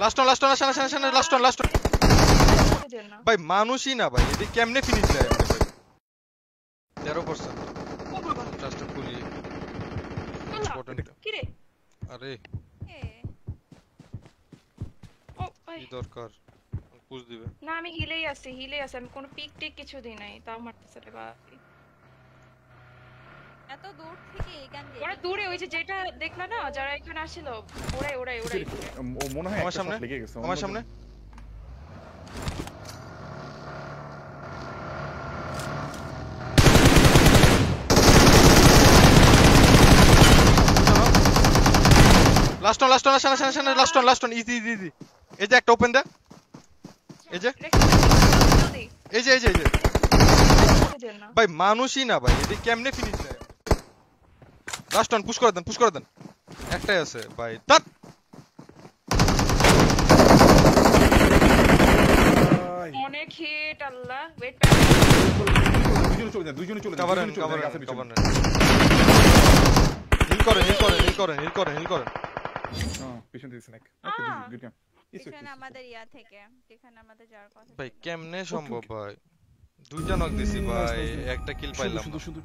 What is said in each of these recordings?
Last on ভাই মানুষই না ভাই এদিকে কেমনে ফিনিশ দেয় ভাই 13% জাস্ট খুলি কি রে আরে ও ভাই কি দরকার পুশ দিবে না আমি হিলেই আছি আমি কোনো পিক টিক কিছু দিই নাই তাও মারতেছে রে বাবা এত দূর থেকে এখান দিয়ে ওরা দূরে ওই যে যেটা দেখলা না যারা এখানে আসছিল ওরাই ও মনে হয় আমার সামনে লেগে গেছে আমার সামনে লাস্ট অন ইজি এই যে একটা ওপেন দে এই যে ভাই মানুষই না ভাই এদিকে কেমনে ফিনিশ দেয় লাস্ট অন পুশ করে দেন একটাই আছে ভাই তাত অনেক হিট আল্লাহ ওয়েট দুইজনে চলে কভার হিল করেন পেছন দিছ নাকি এখানে আমাদের ইয়া থেকে এখানে আমাদের যাওয়ার কথা ভাই কেমনে সম্ভব ভাই দুইটা নক দিছি ভাই একটা কিল পাইলাম সুন্দর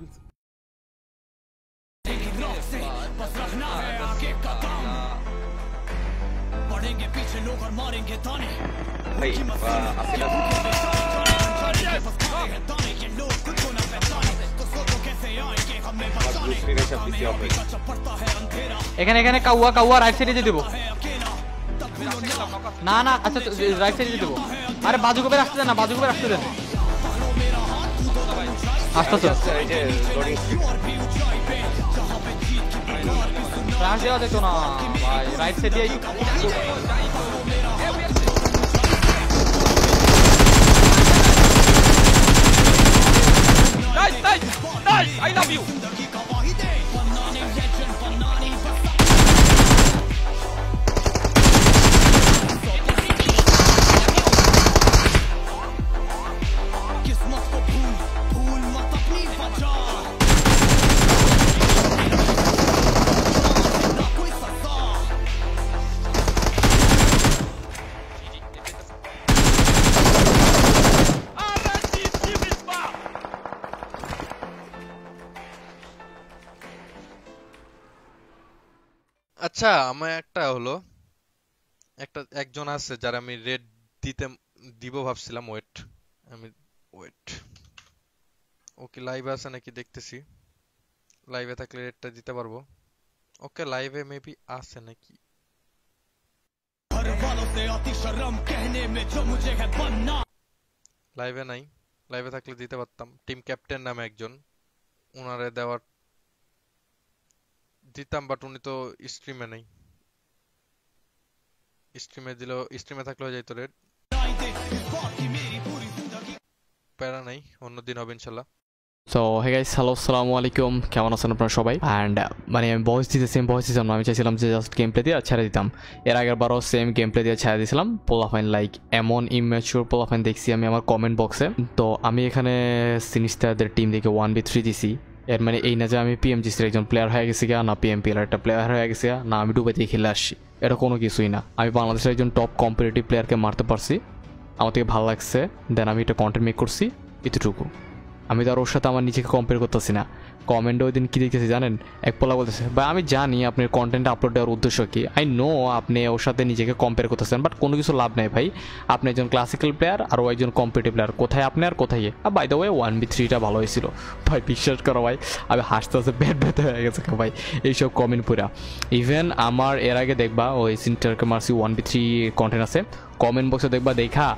पढ़ेंगे पीछे लोग और मारेंगे ताने भाई এখানে কাউয়া রাইট সাইডে দিয়ে দেবো না আচ্ছা রাইট সাইডে দিয়ে দেবো আরে বাজু কবে আসতে দেন না আসতে ফ্ল্যাশ দেওয়া যেত না ভাই রাইট সাইডে Nice, I love you. किस्मत को भूल मत अपनी बचा ना कोई सजा আচ্ছা আমার একজন আছে যারা আমি রেড দিব ভাবছিলাম ওয়েট ওকে লাইভে আছে নাকি দেখতেছি লাইভে থাকলে রেডটা দিতে পারবো ওকে লাইভে মেবি আছে নাকি লাইভে নাই লাইভে থাকলে দিতে পারতাম টিম ক্যাপ্টেন নামে একজন ওনারে দেওয়ার দিতাম বাট উনি তো স্ট্রিমে নেই স্ট্রিমে থাকলেও যাইতো রেড প্যারা নাই অন্যদিন হবে ইনশাল্লাহ সো হে গাইস হ্যালো আসসালামু আলাইকুম কেমন আছেন আপনারা সবাই অ্যান্ড মানে আমি ভয়েস দিতাম না আমি চাইছিলাম যে জাস্ট গেম প্লে দিয়ে ছেড়ে দিতাম এর আগের বারও সেম গেম প্লে দিয়ে ছেড়ে দিয়েছিলাম পোলাফাইন লাইক এমন ইম্যাচিউর পোলাফাইন দেখছি আমি আমার কমেন্ট বক্সে তো আমি এখানে সিনিস্টারদের টিম দেখে 1v3 দিছি এর মানে এই না যে আমি পিএমজিসির একজন প্লেয়ার হয়ে গেছি না পিএমপিএল একটা প্লেয়ার হয়ে গেছি না আমি ডুবে দিয়ে খেলে আসছি এটা কোনো কিছুই না আমি বাংলাদেশের একজন টপ কম্পিটিটিভ প্লেয়ারকে মারতে পারছি আমার থেকে ভালো লাগছে দেন আমি এটা কন্টেন্ট মেক করছি এতটুকু আমি তো আর ওর সাথে আমার নিজেকে কম্পেয়ার করতেছি না কমেন্টে ওই দিন কী দেখতেছি জানেন এক পোলা বলতেছে বা আমি জানি আপনার কন্টেন্ট আপলোড দেওয়ার উদ্দেশ্য কি আই নো আপনি ওর সাথে নিজেকে কম্পেয়ার করতেছেন বাট কোনো কিছু লাভ নেই ভাই আপনি একজন ক্লাসিক্যাল প্লেয়ার আর ও একজন কম্পিটিটিভ প্লেয়ার কোথায় আপনি আর কোথায় আর বাই দ্য ওয়ে 1v3টা ভালো হয়েছিল ভাই বিশ্বাস করো ভাই আমি হাসতে পেট ব্যথা হয়ে গেছে ভাই এইসব কমেন্ট পুরা ইভেন আমার এর আগে দেখবা ওই সিনটারকে মারছি 1v3 কন্টেন্ট আছে কমেন্ট বক্সে দেখবা দেখা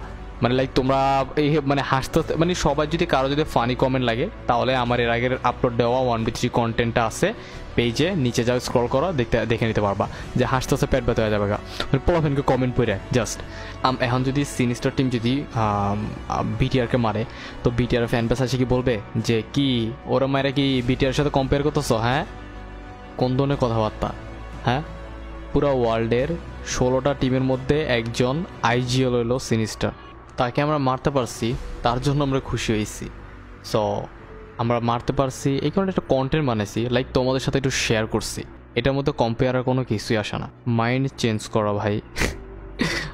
মানে লাইক তোমরা এই মানে হাসতে মানে সবার যদি কারো যদি ফানি কমেন্ট লাগে তাহলে আমার এর আগের আপলোড দেওয়া 1v3 কন্টেন্টটা আছে পেজে নিচে যাও স্ক্রল করো দেখে নিতে পারবা যে হাসতে পেট ব্যথা হয়ে যাবে পোলাফেনকে কমেন্ট পড়ে জাস্ট এখন যদি সিনিস্টার টিম যদি বিটিআরকে মারে তো বিটিআর ফ্যান বেস আছে কি বলবে যে কি ওরা মারে কি বিটিআর সাথে কম্পেয়ার করতেছো হ্যাঁ কোন ধরনের কথাবার্তা হ্যাঁ পুরো ওয়ার্ল্ডের 16টা টিমের মধ্যে একজন আইজিএল হলো সিনিস্টার তাকে আমরা মারতে পারছি তার জন্য আমরা খুশি হয়েছি সো আমরা মারতে পারছি এই কারণে একটা কন্টেন্ট বানাইছি লাইক তোমাদের সাথে একটু শেয়ার করছি এটার মধ্যে কম্পেয়ারের কোনো কিছুই আসে না মাইন্ড চেঞ্জ করা ভাই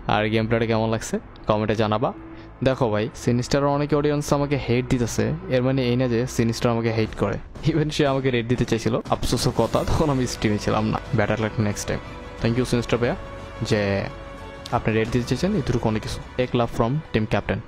আর গেম প্লেটা কেমন লাগছে কমেন্টে জানাবা। দেখো ভাই, সিনিস্টারের অনেক অডিয়েন্স আমাকে হেট দিতেছে, এর মানে এই না যে সিনিস্টার আমাকে হেট করে। ইভেন সে আমাকে রেট দিতে চাইছিল, আফসোসের কথা তখন আমি স্ট্রিমে ছিলাম না। Better luck next time. Thank you sinister ভাইয়া যে আপনি রেট দিতে চাইছেন, এটুকু অনেক কিছু। Take love from team captain.